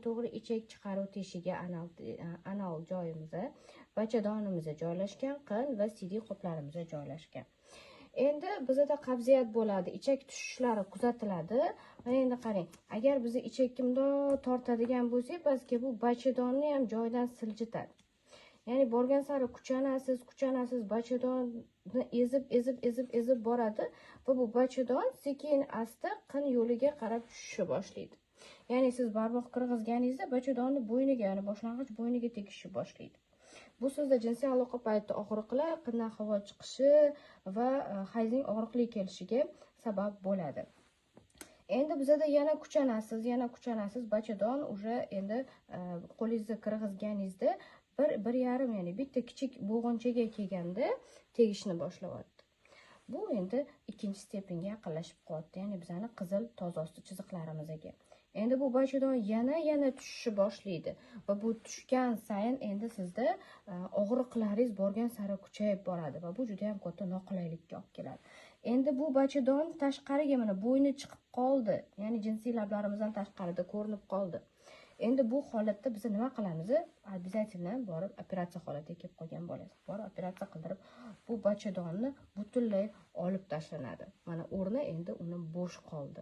to'g'ri ichak chiqaruv teshigi anal joyimizda, bachadonimizda joylashgan, qin va sidik qo'plarimizda joylashgan. Endi bizda qabziyat bo'ladi, ichak tushishlari kuzatiladi. Mana endi qarang, agar bizni ichakimdoq tortadigan bo'lsak, balki bu bachadonni ham joyidan siljitadi. Ya'ni borgan sari kuchanasiz, bachadonni ezib boradi va bu bachadon sekin asta qin yo'liga qarab tushishni boshlaydi. Ya'ni siz barmoq qirg'izganingizda bachadonni bo'yniga, ya'ni boshlang'ich bo'yniga tegishni boshlaydi. Bu sizda jinsiy aloqa paytida og'riqlar, qindan havo chiqishi va hayzning og'riqli kelishiga sabab bo'ladi. Endi bizda yana kuchanasiz, bachadon уже endi qo'lingizga qirg'izganingizda 1,5 ya'ni bitta kichik bo'g'inchaga kelganda tegishni boshlayapti. Bu endi ikkinchi stepenga yaqinlashib qolyapti, ya'ni bizani qizil tozosti chiziqlarimizga. Endi bu bachadon yana tushishni boshlaydi va bu tushgan sayin endi sizda og'riqlaringiz borgan sari kuchayib boradi va bu juda ham katta noqulaylikka olib keladi. Endi bu bachadon tashqariga mana bo'yni chiqib qoldi, ya'ni jinsiy lablarimizdan tashqarida ko'rinib qoldi. Endi bu holatda biz nima qilamiz? Обязательно borib operatsiya holatiga kelib qolgan bo'lasiz. Borib operatsiya qildirib, bu bachadonni butunlay olib tashlanadi. Mana o'rni endi uni bo'sh qoldi.